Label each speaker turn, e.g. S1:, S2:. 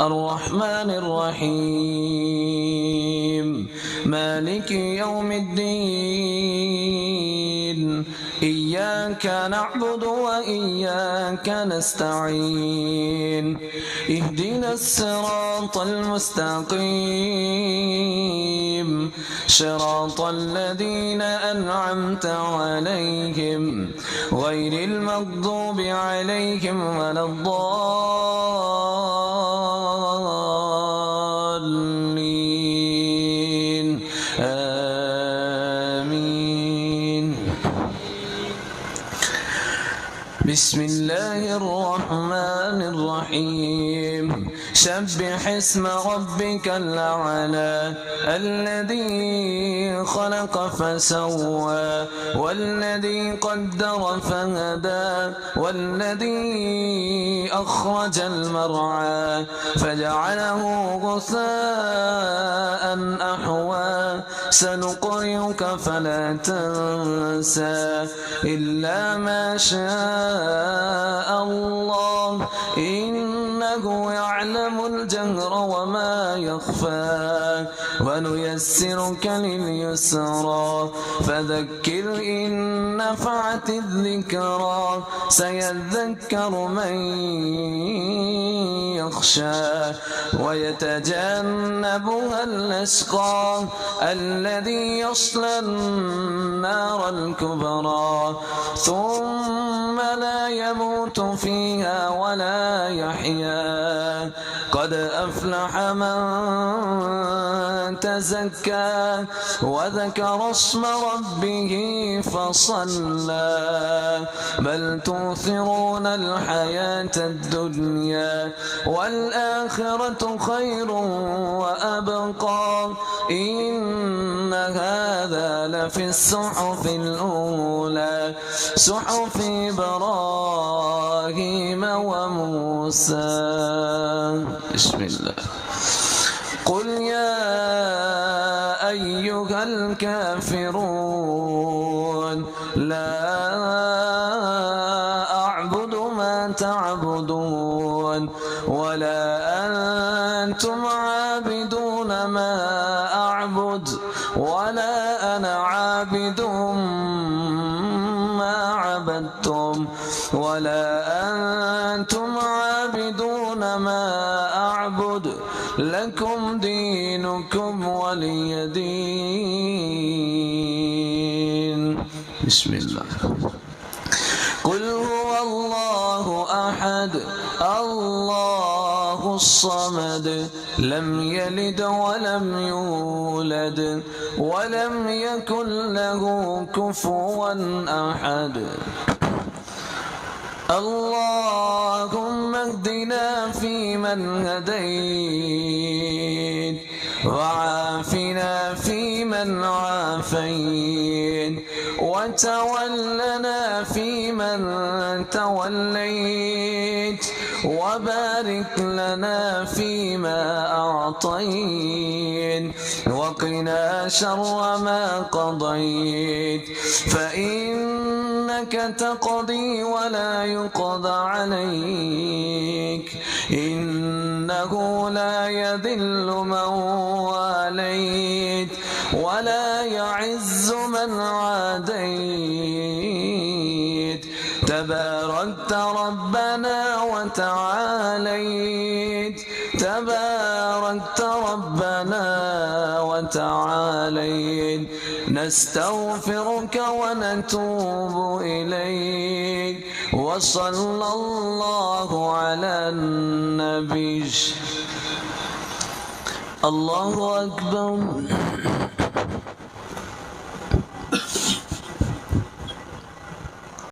S1: الرحمن الرحيم مالك يوم الدين إياك نعبد وإياك نستعين اهدنا الصراط المستقيم صراط الذين أنعمت عليهم غير المغضوب عليهم ولا الضالين آمين. بسم الله الرحمن الرحيم سبح اسم ربك الأعلى الذي خلق فسوى والذي قدر فهدى والذي أخرج المرعى فجعله غثاء أحوى سنقرئك فلا تنسى إلا ما شاء الله إنه يعلم الجهر وما يخفى ونيسرك لليسرى فذكر إن نفعت الذكرى سيذكر من يخشى ويتجنبها الأشقى الذي يصلى النار الكبرى ثم لا يموت فيها ولا يحيا قد أفلح من تزكى وذكر اسم ربه فصلى بل تؤثرون الحياة الدنيا والآخرة خير وأبقى إن هذا لفي الصحف الأولى صحف إبراهيم وموسى. بسم الله. قل يا أيها الكافرون لا أعبد ما تعبدون ولا أنتم عابدون ما أعبد ولا أنا عابد ما عبدتم ولا أنتم عابدون ما أعبد لكم دينكم ولي دين. بسم الله. قل هو الله أحد الله الصمد لم يلد ولم يولد ولم يكن له كفوا أحد. اللهم اهدنا فيمن هديت وعافنا فيمن عافيت وتولنا فيمن توليت وبارك لنا فيما أعطيت وقنا شر ما قضيت فإنك تقضي ولا يقضى عليك إنه لا يذل من واليت ولا يعز من عاديت تباركت ربنا وتعاليت تباركت ربنا وتعاليت نستغفرك ونتوب إليك وصلى الله على النبي. الله أكبر.